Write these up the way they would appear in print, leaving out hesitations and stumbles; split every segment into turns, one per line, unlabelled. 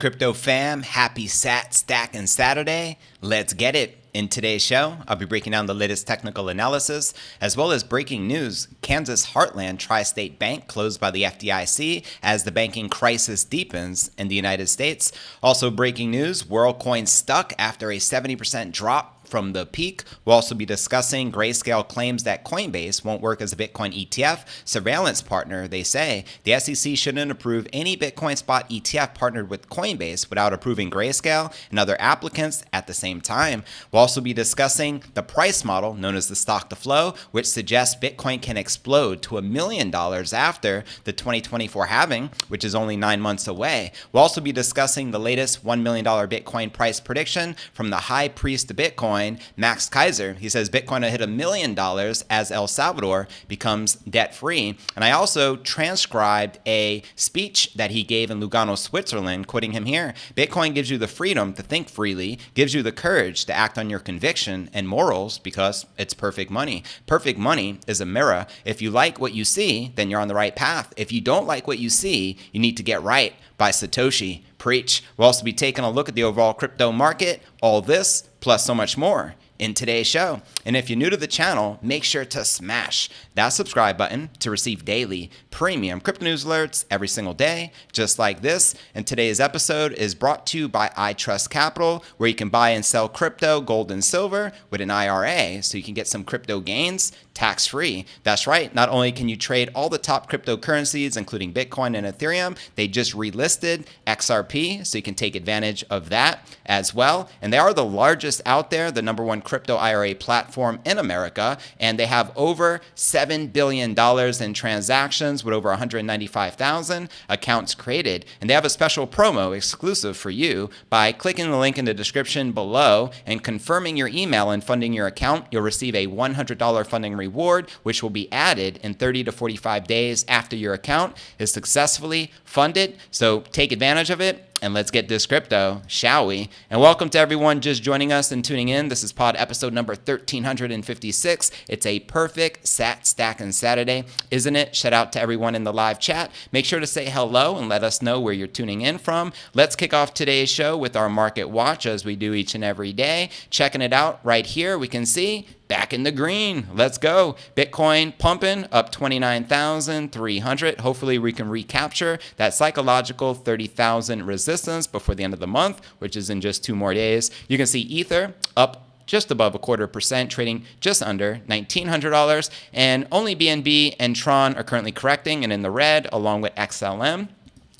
Crypto fam, happy Stacking Saturday. Let's get it. In today's show, I'll be breaking down the latest technical analysis, as well as breaking news. Kansas Heartland Tri-State Bank closed by the FDIC as the banking crisis deepens in the United States. Also breaking news, Worldcoin stuck after a 70% drop from the peak. We'll also be discussing Grayscale claims that Coinbase won't work as a Bitcoin ETF surveillance partner. They say the SEC shouldn't approve any Bitcoin spot ETF partnered with Coinbase without approving Grayscale and other applicants at the same time. We'll also be discussing the price model known as the stock to flow, which suggests Bitcoin can explode to $1 million after the 2024 halving, which is only 9 months away. We'll also be discussing the latest $1 million Bitcoin price prediction from the high priest of Bitcoin, Max Keiser. He says Bitcoin will hit $1 million as El Salvador becomes debt-free. And I also transcribed a speech that he gave in Lugano, Switzerland, quoting him here. Bitcoin gives you the freedom to think freely, gives you the courage to act on your conviction and morals because it's perfect money. Perfect money is a mirror. If you like what you see, then you're on the right path. If you don't like what you see, you need to get right. By Satoshi. Preach. We'll also be taking a look at the overall crypto market, all this, plus so much more in today's show. And if you're new to the channel, make sure to smash that subscribe button to receive daily premium crypto news alerts every single day, just like this. And today's episode is brought to you by I Trust Capital, where you can buy and sell crypto, gold, and silver with an IRA, so you can get some crypto gains tax-free. That's right. Not only can you trade all the top cryptocurrencies, including Bitcoin and Ethereum, they just relisted XRP, so you can take advantage of that as well. And they are the largest out there, the #1 crypto IRA platform in America, and they have over $7 billion in transactions with over 195,000 accounts created. And they have a special promo exclusive for you. By clicking the link in the description below and confirming your email and funding your account, you'll receive a $100 funding reward, which will be added in 30 to 45 days after your account is successfully funded. So take advantage of it. And let's get this crypto, shall we? And welcome to everyone just joining us and tuning in. This is pod episode number 1356. It's a perfect stacking Saturday, isn't it? Shout out to everyone in the live chat. Make sure to say hello and let us know where you're tuning in from. Let's kick off today's show with our market watch, as we do each and every day. Checking it out right here, we can see back in the green. Let's go. Bitcoin pumping up 29,300. Hopefully we can recapture that psychological 30,000 resistance before the end of the month, which is in just 2 more days. You can see Ether up just above 0.25%, trading just under $1,900. And only BNB and Tron are currently correcting and in the red, along with XLM.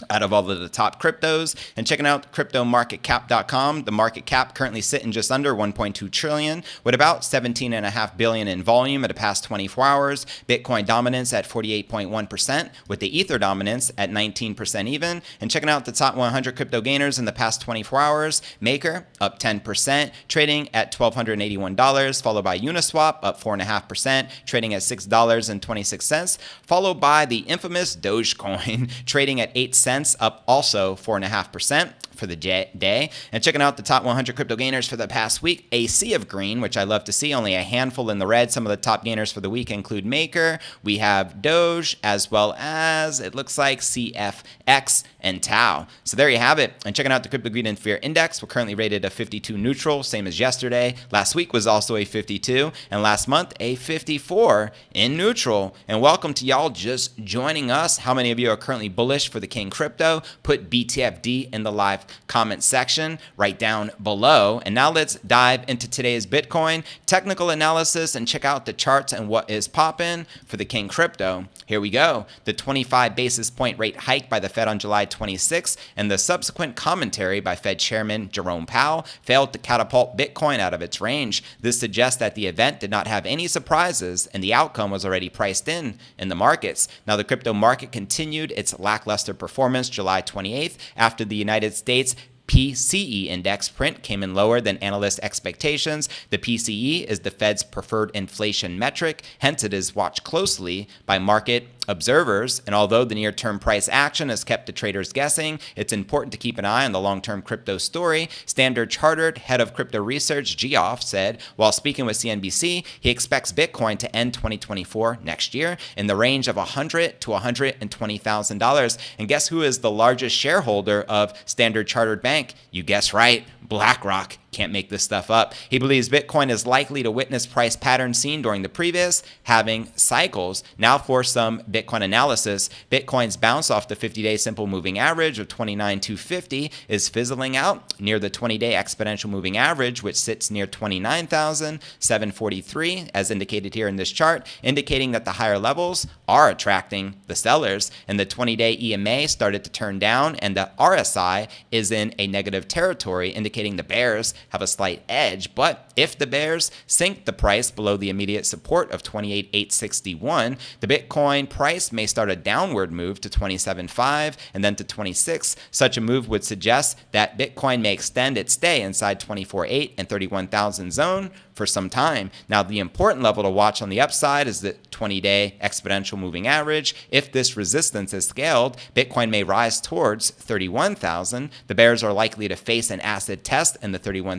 Out of all of the top cryptos. And checking out cryptomarketcap.com, the market cap currently sitting just under 1.2 trillion with about 17.5 billion in volume at the past 24 hours. Bitcoin dominance at 48.1% with the Ether dominance at 19% even. And checking out the top 100 crypto gainers in the past 24 hours, Maker up 10%, trading at $1,281, followed by Uniswap up 4.5%, trading at $6.26, followed by the infamous Dogecoin trading at 8 cents, up also 4.5% for the day. And checking out the top 100 crypto gainers for the past week, a sea of green, which I love to see, only a handful in the red. Some of the top gainers for the week include Maker, we have Doge, as well as it looks like CFX and Tau. So there you have it. And checking out the Crypto Greed and Fear Index, we're currently rated a 52 neutral, same as yesterday. Last week was also a 52, and last month a 54 in neutral. And welcome to y'all just joining us. How many of you are currently bullish for the King Crypto? Put BTFD in the live comment section right down below. And now let's dive into today's Bitcoin technical analysis and check out the charts and what is popping for the King Crypto. Here we go. The 25 basis point rate hike by the Fed on July 26th and the subsequent commentary by Fed Chairman Jerome Powell failed to catapult Bitcoin out of its range. This suggests that the event did not have any surprises and the outcome was already priced in the markets. Now the crypto market continued its lackluster performance July 28th after the United States PCE index print came in lower than analyst expectations. The PCE is the Fed's preferred inflation metric, hence it is watched closely by market observers. And although the near-term price action has kept the traders guessing, it's important to keep an eye on the long-term crypto story. Standard Chartered head of crypto research, Geoff, said while speaking with CNBC, he expects Bitcoin to end 2024 next year in the range of $100,000 to $120,000. And guess who is the largest shareholder of Standard Chartered Bank? You guessed right, BlackRock. Can't make this stuff up. He believes Bitcoin is likely to witness price patterns seen during the previous halving cycles. Now for some Bitcoin analysis, Bitcoin's bounce off the 50-day simple moving average of 29,250 is fizzling out near the 20-day exponential moving average, which sits near 29,743, as indicated here in this chart, indicating that the higher levels are attracting the sellers. And the 20-day EMA started to turn down, and the RSI is in a negative territory, indicating the bears have a slight edge. But if the bears sink the price below the immediate support of 28,861, the Bitcoin price may start a downward move to 27.5 and then to 26. Such a move would suggest that Bitcoin may extend its stay inside 24.8 and 31,000 zone for some time. Now, the important level to watch on the upside is the 20-day exponential moving average. If this resistance is scaled, Bitcoin may rise towards 31,000. The bears are likely to face an acid test in the 31,000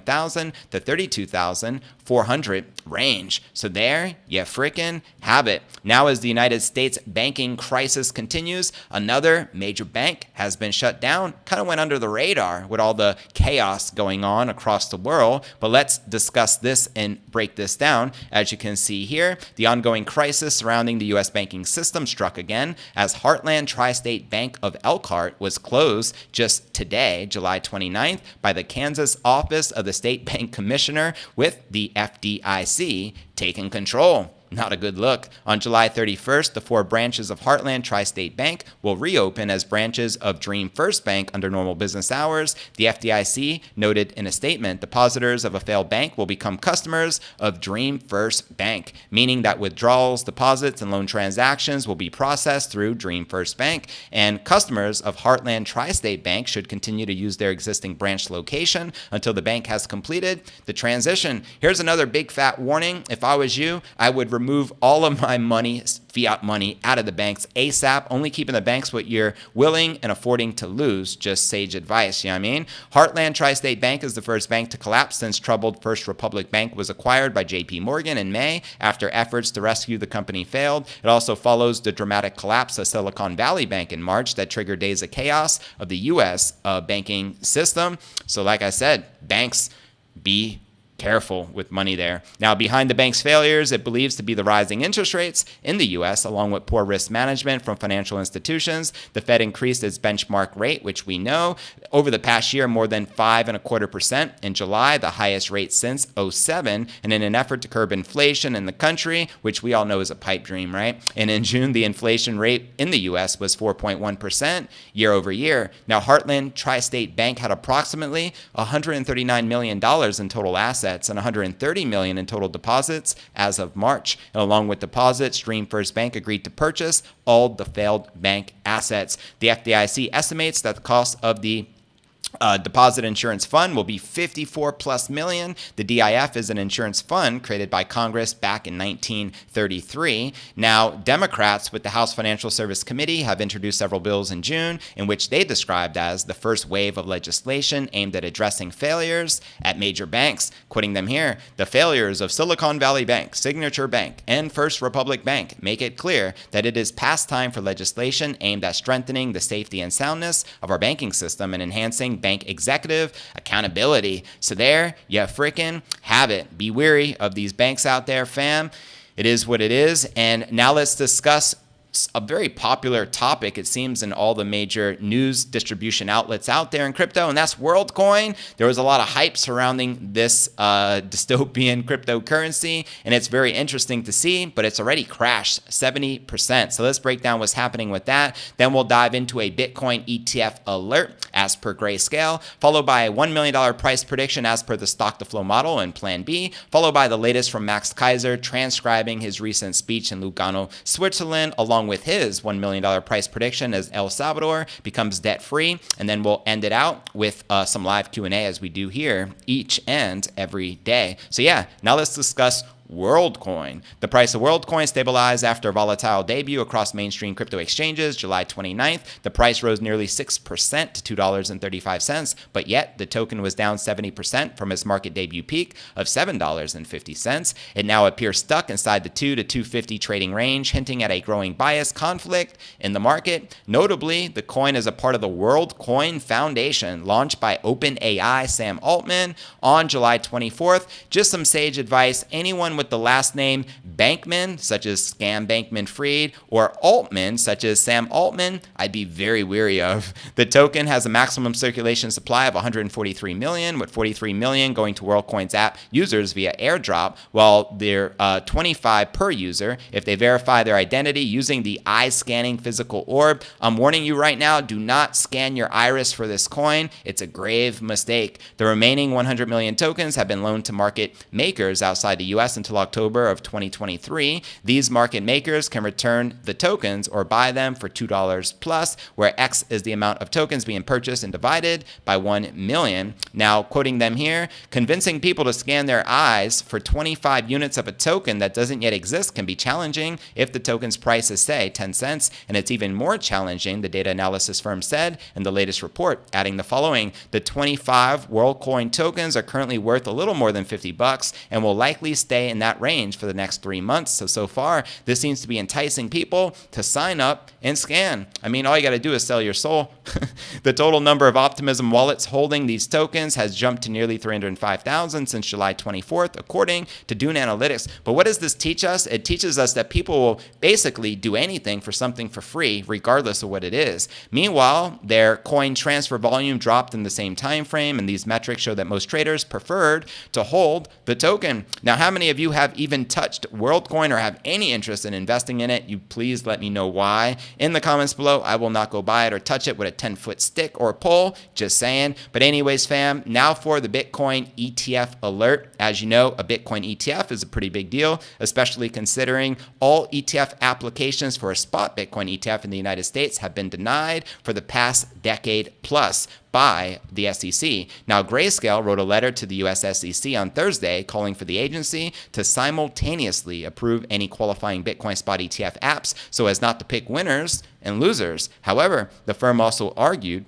to 32,400 range. So there you frickin' have it. Now, as the United States banking crisis continues, another major bank has been shut down. Kind of went under the radar with all the chaos going on across the world. But let's discuss this and break this down. As you can see here, the ongoing crisis surrounding the U.S. banking system struck again as Heartland Tri-State Bank of Elkhart was closed just today, July 29th, by the Kansas Office of the State Bank Commissioner, with the FDIC taking control. Not a good look. On July 31st, the 4 branches of Heartland Tri-State Bank will reopen as branches of Dream First Bank under normal business hours. The FDIC noted in a statement, depositors of a failed bank will become customers of Dream First Bank, meaning that withdrawals, deposits, and loan transactions will be processed through Dream First Bank, and customers of Heartland Tri-State Bank should continue to use their existing branch location until the bank has completed the transition. Here's another big fat warning. If I was you, I would remove all of my money, fiat money, out of the banks ASAP, only keeping the banks what you're willing and affording to lose. Just sage advice, you know what I mean? Heartland Tri-State Bank is the first bank to collapse since troubled First Republic Bank was acquired by JP Morgan in May after efforts to rescue the company failed. It also follows the dramatic collapse of Silicon Valley Bank in March that triggered days of chaos of the U.S. Banking system. So like I said, banks, be careful with money there. Now, behind the bank's failures, it believes to be the rising interest rates in the U.S., along with poor risk management from financial institutions. The Fed increased its benchmark rate, which we know, over the past year, more than 5.25% in July, the highest rate since '07, and in an effort to curb inflation in the country, which we all know is a pipe dream, right? And in June, the inflation rate in the U.S. was 4.1% year over year. Now, Heartland Tri-State Bank had approximately $139 million in total assets and $130 million in total deposits as of March. And along with deposits, Dream First Bank agreed to purchase all the failed bank assets. The FDIC estimates that the cost of the deposit insurance fund will be $54+ million. The DIF is an insurance fund created by Congress back in 1933. Now, Democrats with the House Financial Service Committee have introduced several bills in June in which they described as the first wave of legislation aimed at addressing failures at major banks. Quoting them here, the failures of Silicon Valley Bank, Signature Bank, and First Republic Bank make it clear that it is past time for legislation aimed at strengthening the safety and soundness of our banking system and enhancing bank executive accountability. So there you frickin' have it. Be wary of these banks out there, fam. It is what it is. And now let's discuss a very popular topic, it seems, in all the major news distribution outlets out there in crypto, and that's Worldcoin. There was a lot of hype surrounding this dystopian cryptocurrency, and it's very interesting to see, but it's already crashed 70%. So let's break down what's happening with that. Then we'll dive into a Bitcoin ETF alert as per Grayscale, followed by a $1 million price prediction as per the stock-to-flow model and Plan B, followed by the latest from Max Keiser transcribing his recent speech in Lugano, Switzerland, along with his $1 million price prediction as El Salvador becomes debt-free. And then we'll end it out with some live Q&A as we do here each and every day. So yeah, now let's discuss Worldcoin. The price of Worldcoin stabilized after a volatile debut across mainstream crypto exchanges July 29th. The price rose nearly 6% to $2.35, but yet the token was down 70% from its market debut peak of $7.50. It now appears stuck inside the 2 to 250 trading range, hinting at a growing bias conflict in the market. Notably, the coin is a part of the Worldcoin Foundation, launched by OpenAI Sam Altman on July 24th. Just some sage advice: anyone with the last name Bankman, such as Scam Bankman-Fried, or Altman, such as Sam Altman, I'd be very wary of. The token has a maximum circulation supply of 143 million, with 43 million going to Worldcoin's app users via airdrop, while they're 25 per user if they verify their identity using the eye scanning physical orb. I'm warning you right now, do not scan your iris for this coin. It's a grave mistake. The remaining 100 million tokens have been loaned to market makers outside the US until October of 2023. These market makers can return the tokens or buy them for $2 plus, where X is the amount of tokens being purchased and divided by 1 million. Now, quoting them here, convincing people to scan their eyes for 25 units of a token that doesn't yet exist can be challenging if the token's price is, say, 10 cents, and it's even more challenging, the data analysis firm said in the latest report, adding the following: the 25 Worldcoin tokens are currently worth a little more than $50 and will likely stay in that range for the next 3 months. So far, this seems to be enticing people to sign up and scan. I mean, all you got to do is sell your soul. The total number of Optimism wallets holding these tokens has jumped to nearly 305,000 since July 24th, according to Dune Analytics. But what does this teach us? It teaches us that people will basically do anything for something for free, regardless of what it is. Meanwhile, their coin transfer volume dropped in the same time frame, and these metrics show that most traders preferred to hold the token. Now, how many of you have even touched Worldcoin or have any interest in investing in it? You please let me know why in the comments below. I will not go buy it or touch it with a 10-foot stick or pole, just saying. But anyways, fam, now for the Bitcoin ETF alert. As you know, a Bitcoin ETF is a pretty big deal, especially considering all ETF applications for a spot Bitcoin ETF in the United States have been denied for the past decade plus by the SEC. Now, Grayscale wrote a letter to the US SEC on Thursday calling for the agency to simultaneously approve any qualifying Bitcoin spot ETF apps so as not to pick winners and losers. However, the firm also argued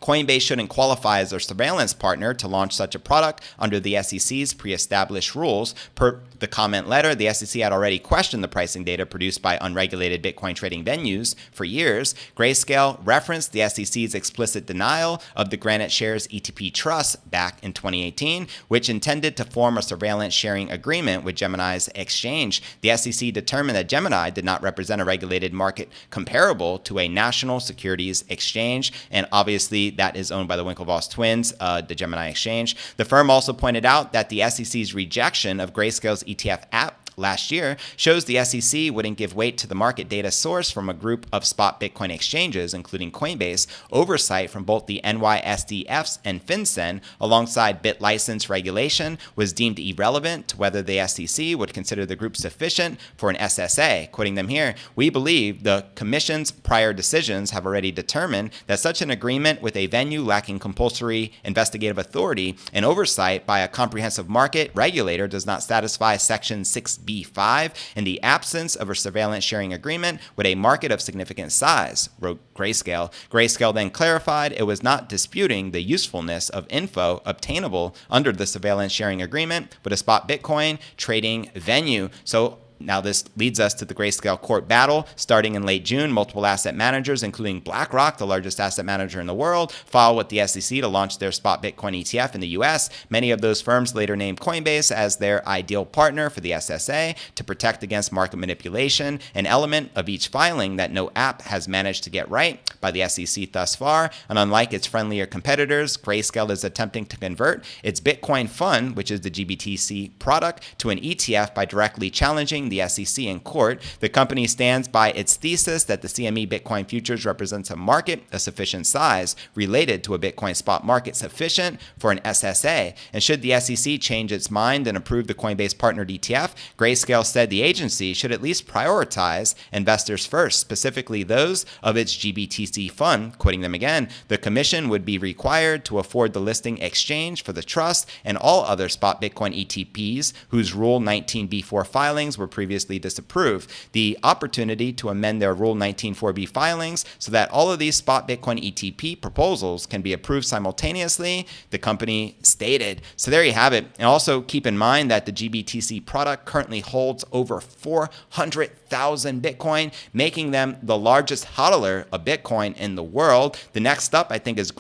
Coinbase shouldn't qualify as a surveillance partner to launch such a product under the SEC's pre-established rules. Per the comment letter, the SEC had already questioned the pricing data produced by unregulated Bitcoin trading venues for years. Grayscale referenced the SEC's explicit denial of the Granite Shares ETP Trust back in 2018, which intended to form a surveillance sharing agreement with Gemini's exchange. The SEC determined that Gemini did not represent a regulated market comparable to a national securities exchange, and obviously that is owned by the Winklevoss twins, the Gemini exchange. The firm also pointed out that the SEC's rejection of Grayscale's ETF app last year shows the SEC wouldn't give weight to the market data source from a group of spot Bitcoin exchanges, including Coinbase. Oversight from both the NYSDFs and FinCEN, alongside BitLicense regulation, was deemed irrelevant to whether the SEC would consider the group sufficient for an SSA. Quoting them here, "We believe the Commission's prior decisions have already determined that such an agreement with a venue lacking compulsory investigative authority and oversight by a comprehensive market regulator does not satisfy Section 6B5 in the absence of a surveillance sharing agreement with a market of significant size," wrote Grayscale. Grayscale then clarified it was not disputing the usefulness of info obtainable under the surveillance sharing agreement with a spot Bitcoin trading venue. So now this leads us to the Grayscale court battle. Starting in late June, multiple asset managers, including BlackRock, the largest asset manager in the world, filed with the SEC to launch their spot Bitcoin ETF in the US. Many of those firms later named Coinbase as their ideal partner for the SSA to protect against market manipulation, an element of each filing that no app has managed to get right by the SEC thus far. And unlike its friendlier competitors, Grayscale is attempting to convert its Bitcoin fund, which is the GBTC product, to an ETF by directly challenging suing the SEC in court. The company stands by its thesis that the CME Bitcoin futures represents a market of sufficient size related to a Bitcoin spot market sufficient for an SSA. And should the SEC change its mind and approve the Coinbase partnered ETF, Grayscale said the agency should at least prioritize investors first, specifically those of its GBTC fund. Quoting them again, the commission would be required to afford the listing exchange for the trust and all other spot Bitcoin ETPs whose Rule 19b4 filings were previously disapproved the opportunity to amend their Rule 19.4b filings so that all of these spot Bitcoin ETP proposals can be approved simultaneously, the company stated. So there you have it. And also keep in mind that the GBTC product currently holds over 400,000 Bitcoin, making them the largest hodler of Bitcoin in the world. The next up, I think, is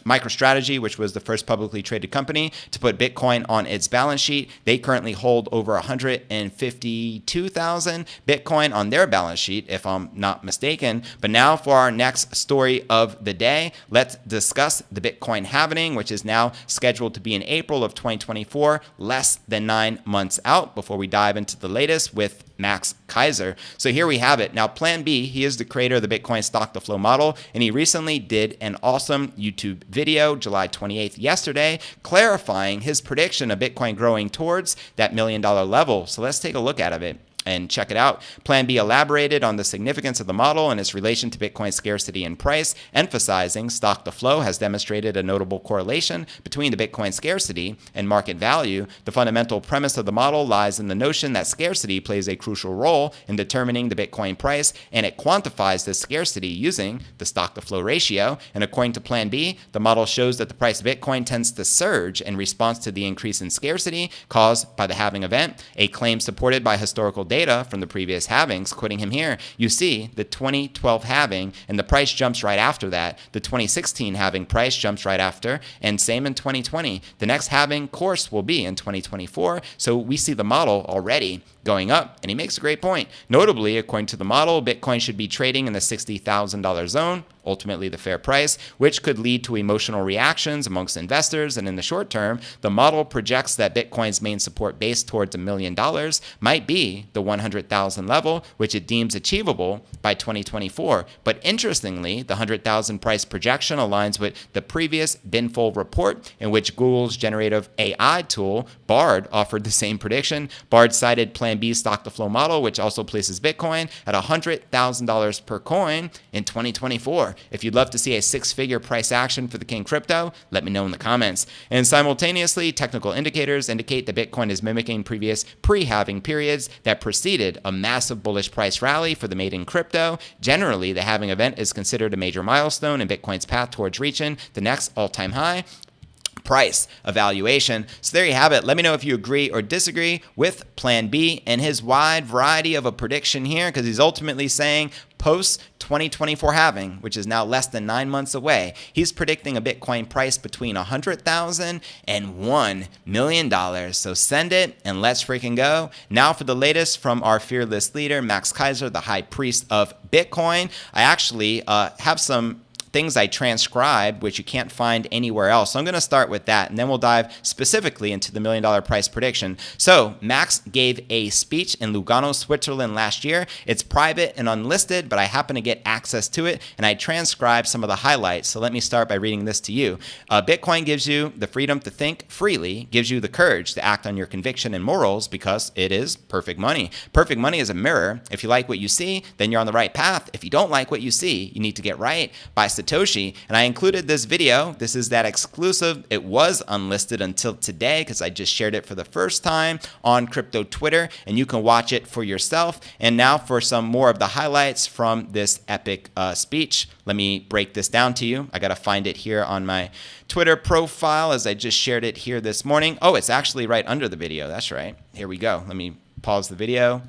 MicroStrategy, which was the first publicly traded company to put Bitcoin on its balance sheet. They currently hold over 152,000 Bitcoin on their balance sheet, if I'm not mistaken. But now for our next story of the day, let's discuss the Bitcoin halving, which is now scheduled to be in April of 2024, less than 9 months out, before we dive into the latest with Max Keiser. So here we have it. Now, Plan B, he is the creator of the Bitcoin stock to flow model, and he recently did an awesome YouTube video, July 28th, yesterday, clarifying his prediction of Bitcoin growing towards that $1 million level. So let's take a look at it and check it out. Plan B elaborated on the significance of the model and its relation to Bitcoin scarcity and price, emphasizing stock to flow has demonstrated a notable correlation between the Bitcoin scarcity and market value. The fundamental premise of the model lies in the notion that scarcity plays a crucial role in determining the Bitcoin price, and it quantifies this scarcity using the stock to flow ratio. And according to Plan B, the model shows that the price of Bitcoin tends to surge in response to the increase in scarcity caused by the halving event, a claim supported by historical data from the previous halvings. Quoting him here, you see the 2012 halving and the price jumps right after that. The 2016 halving price jumps right after, and same in 2020. The next halving course will be in 2024. So we see the model already going up, and he makes a great point. Notably, according to the model, Bitcoin should be trading in the $60,000 zone, ultimately the fair price, which could lead to emotional reactions amongst investors. And in the short term, the model projects that Bitcoin's main support base towards $1 million might be the 100,000 level, which it deems achievable by 2024. But interestingly, the 100,000 price projection aligns with the previous Binfold report, in which Google's generative AI tool, Bard, offered the same prediction. Bard cited Plan B stock to flow model, which also places Bitcoin at $100,000 per coin in 2024. If you'd love to see a six-figure price action for the King crypto, let me know in the comments. And simultaneously, technical indicators indicate that Bitcoin is mimicking previous pre-halving periods that preceded a massive bullish price rally for the maiden crypto. Generally, the halving event is considered a major milestone in Bitcoin's path towards reaching the next all-time high price evaluation. So there you have it. Let me know if you agree or disagree with Plan B and his wide variety of a prediction here, because he's ultimately saying post 2024 halving, which is now less than 9 months away, he's predicting a Bitcoin price between $100,000 and $1 million. So send it and let's freaking go. Now for the latest from our fearless leader, Max Keiser, the high priest of Bitcoin. I actually have some things I transcribed, which you can't find anywhere else. So I'm going to start with that, and then we'll dive specifically into the $1 million price prediction. So Max gave a speech in Lugano, Switzerland last year. It's private and unlisted, but I happen to get access to it, and I transcribed some of the highlights. So let me start by reading this to you. Bitcoin gives you the freedom to think freely, gives you the courage to act on your conviction and morals, because it is perfect money. Perfect money is a mirror. If you like what you see, then you're on the right path. If you don't like what you see, you need to get right. By Satoshi. And I included this video. This is that exclusive. It was unlisted until today because I just shared it for the first time on crypto Twitter, and you can watch it for yourself. And now for some more of the highlights from this epic speech. Let me break this down to you. I got to find it here on my Twitter profile as I just shared it here this morning. Oh, it's actually right under the video. That's right. Here we go. Let me pause the video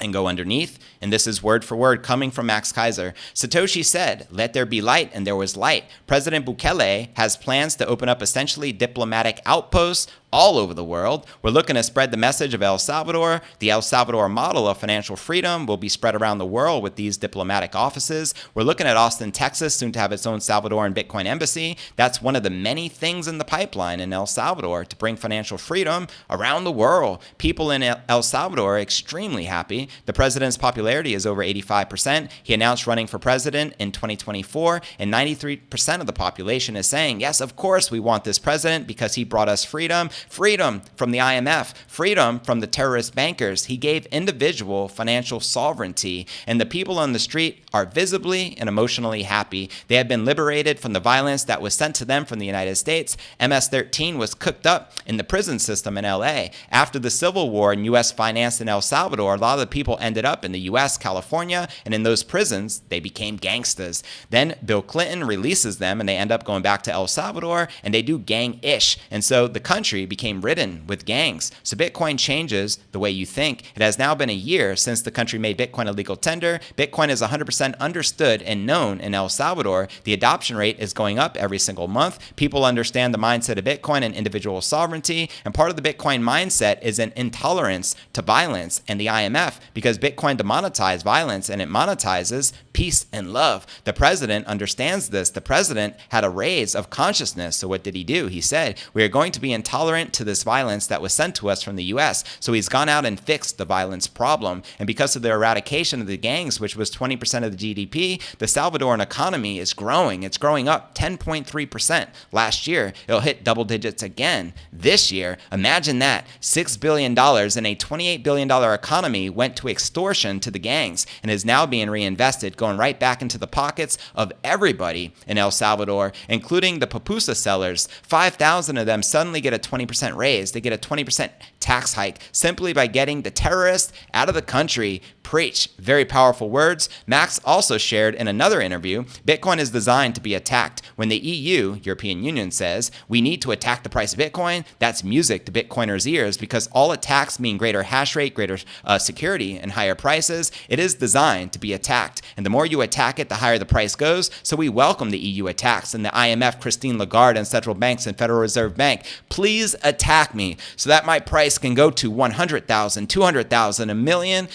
and go underneath. And this is word for word coming from Max Keiser. Satoshi said, "Let there be light, and there was light. President Bukele has plans to open up essentially diplomatic outposts all over the world. We're looking to spread the message of El Salvador. The El Salvador model of financial freedom will be spread around the world with these diplomatic offices. We're looking at Austin, Texas, soon to have its own Salvadoran Bitcoin embassy. That's one of the many things in the pipeline in El Salvador to bring financial freedom around the world. People in El Salvador are extremely happy. The president's popularity is over 85%. He announced running for president in 2024, and 93% of the population is saying, yes, of course we want this president because he brought us freedom. Freedom from the IMF, freedom from the terrorist bankers. He gave individual financial sovereignty, and the people on the street are visibly and emotionally happy. They have been liberated from the violence that was sent to them from the United States. MS-13 was cooked up in the prison system in LA. After the Civil War and U.S. financed in El Salvador, a lot of the people ended up in the U.S., California, and in those prisons, they became gangsters. Then Bill Clinton releases them, and they end up going back to El Salvador, and they do gang-ish. And so the country became ridden with gangs. So Bitcoin changes the way you think. It has now been a year since the country made Bitcoin a legal tender. Bitcoin is 100% understood and known in El Salvador. The adoption rate is going up every single month. People understand the mindset of Bitcoin and individual sovereignty. And part of the Bitcoin mindset is an intolerance to violence and the IMF, because Bitcoin demonetizes violence and it monetizes peace and love. The president understands this. The president had a raise of consciousness. So what did he do? He said, we are going to be intolerant to this violence that was sent to us from the U.S. So he's gone out and fixed the violence problem. And because of the eradication of the gangs, which was 20% of the GDP, the Salvadoran economy is growing. It's growing up 10.3% last year. It'll hit double digits again this year. Imagine that. $6 billion in a $28 billion economy went to extortion to the gangs and is now being reinvested, going right back into the pockets of everybody in El Salvador, including the pupusa sellers. 5,000 of them suddenly get a 20% raise. They get a 20% tax hike simply by getting the terrorists out of the country. Preach. Very powerful words. Max also shared in another interview, Bitcoin is designed to be attacked. When the EU, European Union, says we need to attack the price of Bitcoin, that's music to Bitcoiners' ears, because all attacks mean greater hash rate, greater security, and higher prices. It is designed to be attacked. And the more you attack it, the higher the price goes. So we welcome the EU attacks and the IMF, Christine Lagarde, and central banks and Federal Reserve Bank. Please attack me so that my price can go to $100,000, $200,000, $1 million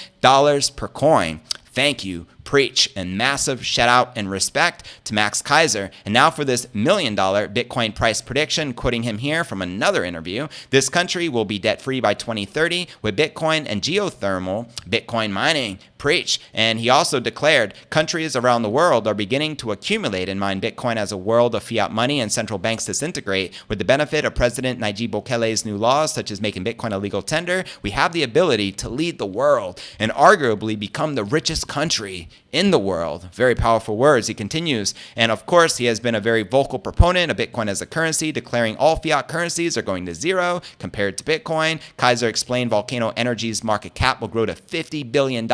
per coin. Thank you. Preach. And massive shout out and respect to Max Keiser. And now for this $1 million Bitcoin price prediction, quoting him here from another interview. This country will be debt free by 2030 with Bitcoin and geothermal Bitcoin mining. Preach. And he also declared countries around the world are beginning to accumulate and mine Bitcoin as a world of fiat money and central banks disintegrate. With the benefit of President Nayib Bukele's new laws, such as making Bitcoin a legal tender, we have the ability to lead the world and arguably become the richest country in the world. Very powerful words. He continues. And of course, he has been a very vocal proponent of Bitcoin as a currency, declaring all fiat currencies are going to zero compared to Bitcoin. Keiser explained Volcano Energy's market cap will grow to $50 billion,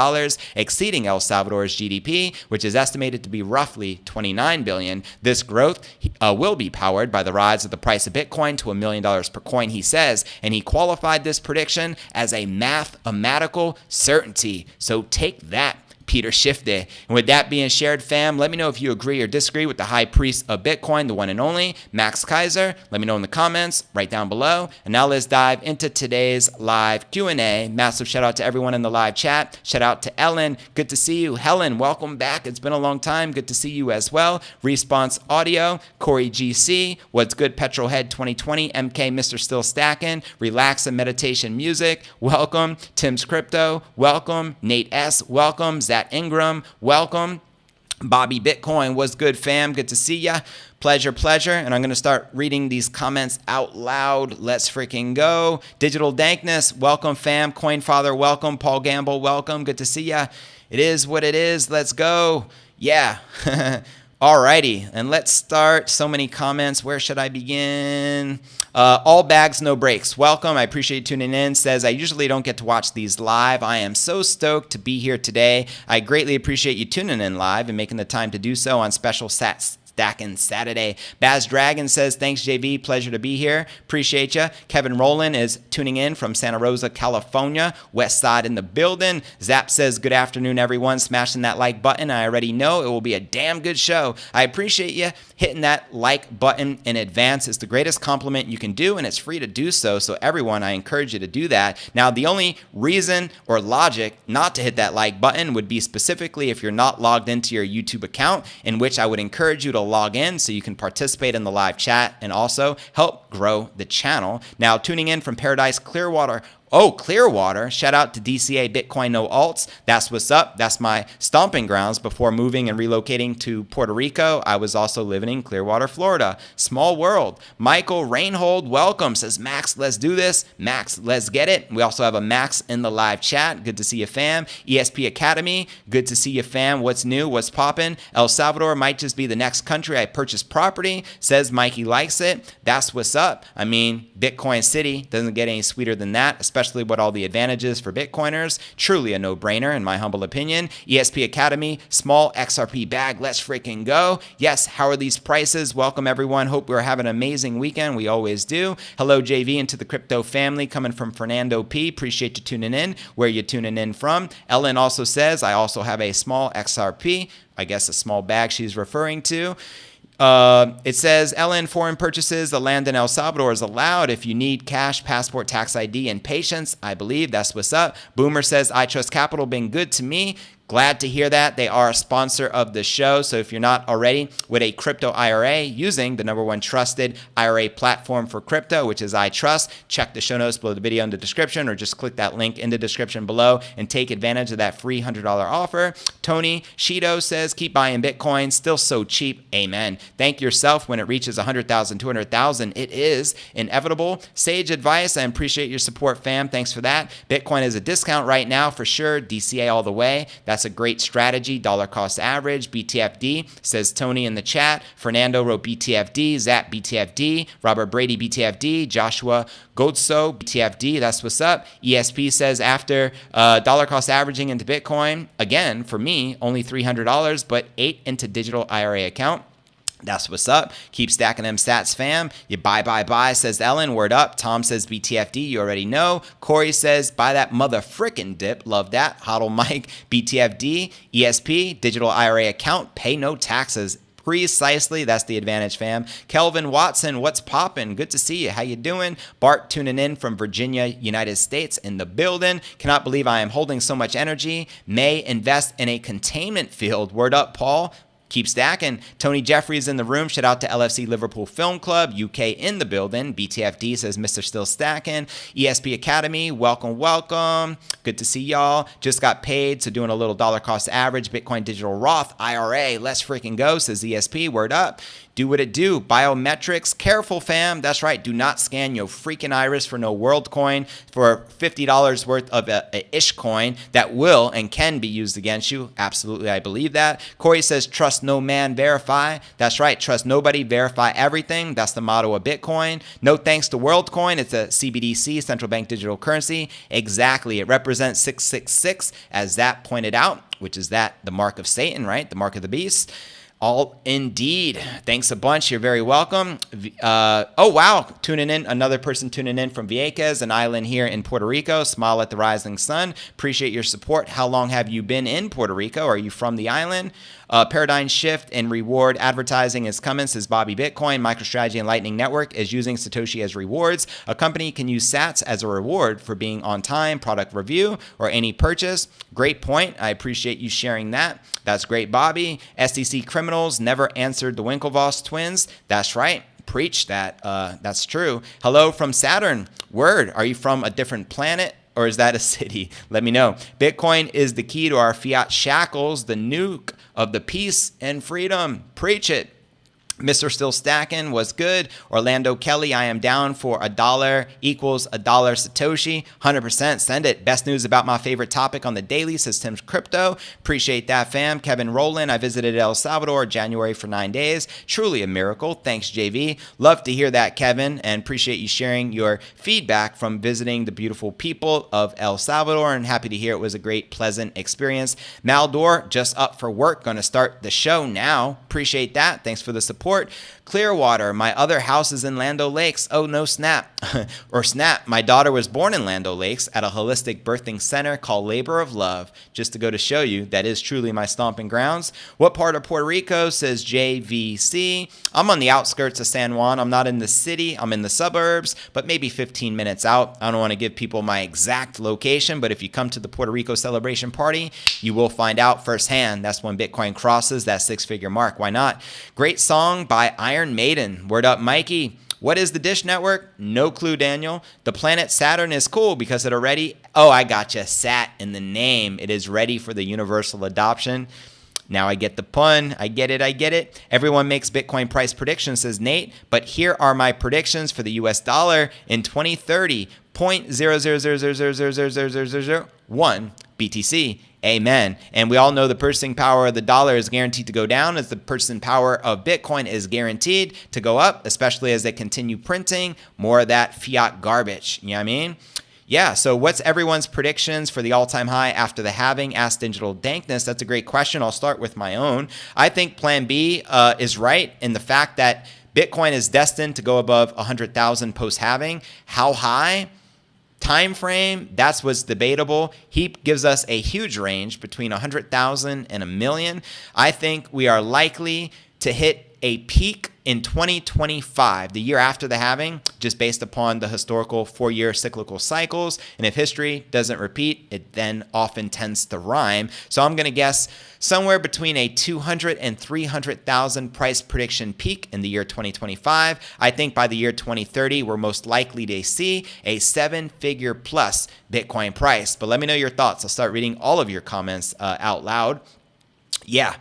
exceeding El Salvador's GDP, which is estimated to be roughly $29 billion. This growth will be powered by the rise of the price of Bitcoin to $1 million per coin, he says. And he qualified this prediction as a mathematical certainty. So take that, Peter Schiffde. And with that being shared, fam, let me know if you agree or disagree with the high priest of Bitcoin, the one and only, Max Keiser. Let me know in the comments right down below. And now let's dive into today's live Q&A. Massive shout out to everyone in the live chat. Shout out to Ellen. Good to see you. Helen, welcome back. It's been a long time. Good to see you as well. Response Audio, Corey GC, What's Good Petrolhead 2020, MK Mr. Still Stacking, Relax and Meditation Music, welcome. Tim's Crypto, welcome. Nate S, welcome. Zach Ingram, welcome. Bobby Bitcoin, what's good, fam? Good to see ya. Pleasure. And I'm going to start reading these comments out loud. Let's freaking go. Digital Dankness, welcome, fam. Coinfather, welcome. Paul Gamble, welcome. Good to see ya. It is what it is. Let's go. Yeah. Alrighty, and let's start. So many comments. Where should I begin? All bags, no breaks. Welcome. I appreciate you tuning in. Says, I usually don't get to watch these live. I am so stoked to be here today. I greatly appreciate you tuning in live and making the time to do so on special Stacking Saturday. Baz Dragon says, thanks, JV. Pleasure to be here. Appreciate you. Kevin Rowland is tuning in from Santa Rosa, California. West Side in the building. Zap says, good afternoon, everyone. Smashing that like button. I already know it will be a damn good show. I appreciate you hitting that like button in advance. It's the greatest compliment you can do, and it's free to do so. So everyone, I encourage you to do that. Now, the only reason or logic not to hit that like button would be specifically if you're not logged into your YouTube account, in which I would encourage you to log in so you can participate in the live chat and also help grow the channel. Now, tuning in from Paradise, Clearwater. Oh, Clearwater. Shout out to DCA Bitcoin No Alts. That's what's up. That's my stomping grounds. Before moving and relocating to Puerto Rico, I was also living in Clearwater, Florida. Small world. Michael Reinhold, welcome. Says, Max, let's do this. Max, let's get it. We also have a Max in the live chat. Good to see you, fam. ESP Academy. Good to see you, fam. What's new? What's poppin'? El Salvador might just be the next country I purchase property. Says Mikey likes it. That's what's up. I mean, Bitcoin City doesn't get any sweeter than that, especially with all the advantages for Bitcoiners. Truly a no-brainer in my humble opinion. ESP Academy, small XRP bag. Let's freaking go. Yes, how are these prices? Welcome, everyone. Hope we're having an amazing weekend. We always do. Hello, JV, and to the crypto family coming from Fernando P. Appreciate you tuning in. Where you tuning in from? Ellen also says, I also have a small XRP. I guess a small bag she's referring to. It says, Ellen, foreign purchases, the land in El Salvador is allowed if you need cash, passport, tax ID, and patience. I believe that's what's up. Boomer says, I Trust Capital been good to me. Glad to hear that. They are a sponsor of the show. So if you're not already with a crypto IRA using the #1 trusted IRA platform for crypto, which is iTrust, check the show notes below the video in the description, or just click that link in the description below and take advantage of that free $100 offer. Tony Shido says, keep buying Bitcoin. Still so cheap. Amen. Thank yourself when it reaches 100,000, 200,000. It is inevitable. Sage advice. I appreciate your support, fam. Thanks for that. Bitcoin is a discount right now for sure. DCA all the way. That's a great strategy. Dollar cost average. BTFD, says Tony in the chat. Fernando wrote BTFD. Zap BTFD. Robert Brady BTFD. Joshua Godso BTFD. That's what's up. ESP says after dollar cost averaging into Bitcoin, again, for me, only $300, but 8 into digital IRA account. That's what's up. Keep stacking them stats, fam. You buy, says Ellen. Word up. Tom says BTFD. You already know. Corey says, buy that mother frickin' dip. Love that. Hodl Mike, BTFD. ESP, digital IRA account. Pay no taxes. Precisely. That's the advantage, fam. Kelvin Watson, what's poppin'? Good to see you. How you doing? Bart tuning in from Virginia, United States in the building. Cannot believe I am holding so much energy. May invest in a containment field. Word up, Paul. Keep stacking. Tony Jeffries in the room. Shout out to LFC Liverpool Film Club. UK in the building. BTFD says Mr. Still Stacking. ESP Academy. Welcome, welcome. Good to see y'all. Just got paid. So doing a little dollar cost average. Bitcoin Digital Roth IRA. Let's freaking go, says ESP. Word up. Do what it do. Biometrics. Careful, fam. That's right. Do not scan your freaking iris for no Worldcoin for $50 worth of a ish coin that will and can be used against you. Absolutely, I believe that. Corey says, trust no man, verify. That's right. Trust nobody, verify everything. That's the motto of Bitcoin. No thanks to Worldcoin. It's a CBDC, central bank digital currency. Exactly. It represents 666, as that pointed out, which is that the mark of Satan, right? The mark of the beast. All indeed. Thanks a bunch. You're very welcome. Oh, wow. Tuning in. Another person tuning in from Vieques, an island here in Puerto Rico. Smile at the rising sun. Appreciate your support. How long have you been in Puerto Rico? Are you from the island? Paradigm shift and reward advertising is coming, says Bobby Bitcoin. MicroStrategy and Lightning Network is using Satoshi as rewards. A company can use sats as a reward for being on time, product review, or any purchase. Great point. I appreciate you sharing that. That's great, Bobby. SEC criminals never answered the Winklevoss twins. That's right. Preach that. That's true. Hello from Saturn. Word. Are you from a different planet? Or is that a city? Let me know. Bitcoin is the key to our fiat shackles, the nuke of the peace and freedom. Preach it. Mr. Still Stacking was good. Orlando Kelly, I am down for $1 equals $1 Satoshi. 100%. Send it. Best news about my favorite topic on the daily, says Tim's Crypto. Appreciate that, fam. Kevin Rowland, I visited El Salvador, January for 9 days. Truly a miracle. Thanks, JV. Love to hear that, Kevin, and appreciate you sharing your feedback from visiting the beautiful people of El Salvador, and happy to hear it was a great, pleasant experience. Maldor, just up for work. Going to start the show now. Appreciate that. Thanks for the support. Clearwater, my other house is in Land O'Lakes. Oh, no snap. Or snap, my daughter was born in Land O'Lakes at a holistic birthing center called Labor of Love. Just to go to show you, that is truly my stomping grounds. What part of Puerto Rico, says JVC? I'm on the outskirts of San Juan. I'm not in the city. I'm in the suburbs, but maybe 15 minutes out. I don't want to give people my exact location, but if you come to the Puerto Rico celebration party, you will find out firsthand. That's when Bitcoin crosses that six-figure mark. Why not? Great song by Iron Maiden. Word up, Mikey. What is the Dish Network? No clue, Daniel. The planet Saturn is cool because it already... Oh, I gotcha. Sat in the name. It is ready for the universal adoption. Now I get the pun. I get it. Everyone makes Bitcoin price predictions, says Nate. But here are my predictions for the US dollar in 2030. 0.000000001 BTC. Amen. And we all know the purchasing power of the dollar is guaranteed to go down as the purchasing power of Bitcoin is guaranteed to go up, especially as they continue printing more of that fiat garbage. You know what I mean? Yeah, so what's everyone's predictions for the all-time high after the halving? Ask Digital Dankness. That's a great question. I'll start with my own. I think Plan B is right in the fact that Bitcoin is destined to go above 100,000 post-halving. How high? Time frame, that's what's debatable. He gives us a huge range between 100,000 and a million. I think we are likely to hit a peak in 2025, the year after the halving, just based upon the historical 4-year cyclical cycles. And if history doesn't repeat, it then often tends to rhyme. So I'm going to guess somewhere between a 200 and 300,000 price prediction peak in the year 2025. I think by the year 2030, we're most likely to see a 7-figure plus Bitcoin price. But let me know your thoughts. I'll start reading all of your comments out loud. Yeah,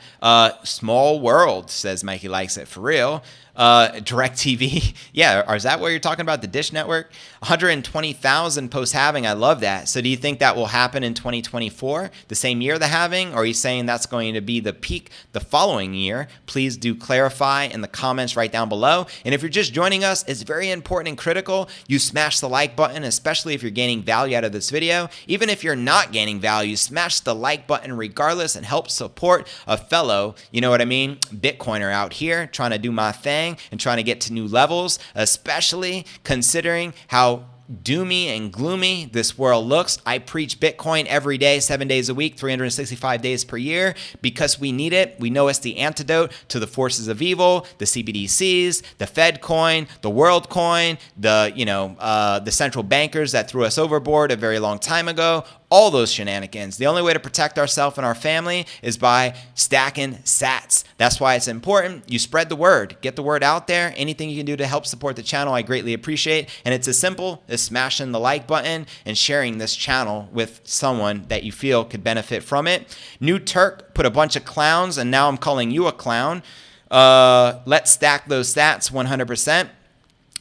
small world, says Mikey likes it for real. DirecTV, yeah, is that what you're talking about, the Dish Network? 120,000 post-halving, I love that. So do you think that will happen in 2024, the same year the halving, or are you saying that's going to be the peak the following year? Please do clarify in the comments right down below. And if you're just joining us, it's very important and critical you smash the like button, especially if you're gaining value out of this video. Even if you're not gaining value, smash the like button regardless and help support a fellow, you know what I mean, Bitcoiner out here trying to do my thing and trying to get to new levels, especially considering how doomy and gloomy this world looks. I preach Bitcoin every day, 7 days a week, 365 days per year, because we need it. We know it's the antidote to the forces of evil, the CBDCs, the Fed coin, the Worldcoin, the central bankers that threw us overboard a very long time ago. All those shenanigans. The only way to protect ourselves and our family is by stacking sats. That's why it's important you spread the word. Get the word out there. Anything you can do to help support the channel, I greatly appreciate. And it's as simple as smashing the like button and sharing this channel with someone that you feel could benefit from it. New Turk put a bunch of clowns, and now I'm calling you a clown. Let's stack those sats 100%.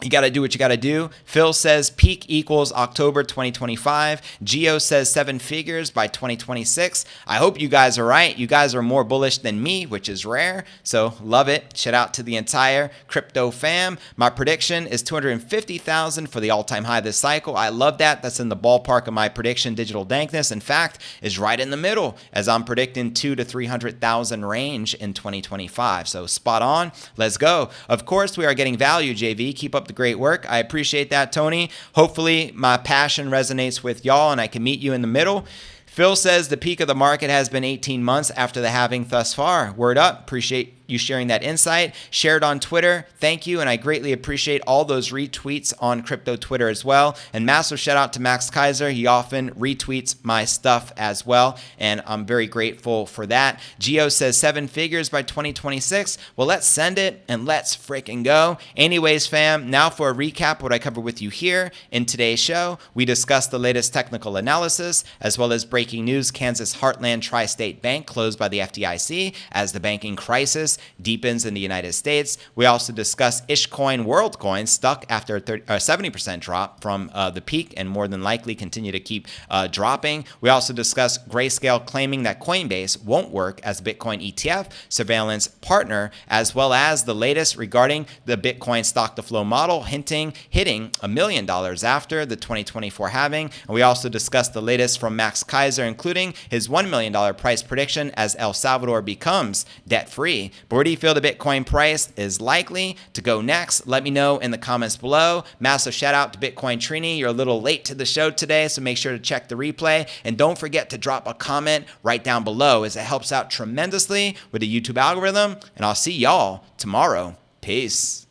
You got to do what you got to do. Phil says peak equals October 2025. Geo says 7 figures by 2026. I hope you guys are right. You guys are more bullish than me, which is rare. So love it. Shout out to the entire crypto fam. My prediction is 250,000 for the all-time high this cycle. I love that. That's in the ballpark of my prediction. Digital Dankness, in fact, is right in the middle as I'm predicting 200,000 to 300,000 range in 2025. So spot on. Let's go. Of course, we are getting value, JV. Keep up the great work. I appreciate that, Tony. Hopefully my passion resonates with y'all and I can meet you in the middle. Phil says the peak of the market has been 18 months after the halving thus far. Word up. Appreciate you sharing that insight. Shared on Twitter. Thank you. And I greatly appreciate all those retweets on crypto Twitter as well. And massive shout out to Max Keiser. He often retweets my stuff as well. And I'm very grateful for that. Geo says 7 figures by 2026. Well, let's send it and let's freaking go. Anyways, fam, now for a recap of what I covered with you here in today's show. We discussed the latest technical analysis as well as breaking news. Kansas Heartland Tri-State Bank closed by the FDIC as the banking crisis deepens in the United States. We also discuss Ishcoin Worldcoin stuck after a 70% drop from the peak and more than likely continue to keep dropping. We also discuss Grayscale claiming that Coinbase won't work as Bitcoin ETF surveillance partner, as well as the latest regarding the Bitcoin stock to flow model hitting $1 million after the 2024 halving. And we also discussed the latest from Max Keiser, including his $1 million price prediction as El Salvador becomes debt-free. But where do you feel the Bitcoin price is likely to go next? Let me know in the comments below. Massive shout out to Bitcoin Trini. You're a little late to the show today, so make sure to check the replay. And don't forget to drop a comment right down below, as it helps out tremendously with the YouTube algorithm. And I'll see y'all tomorrow. Peace.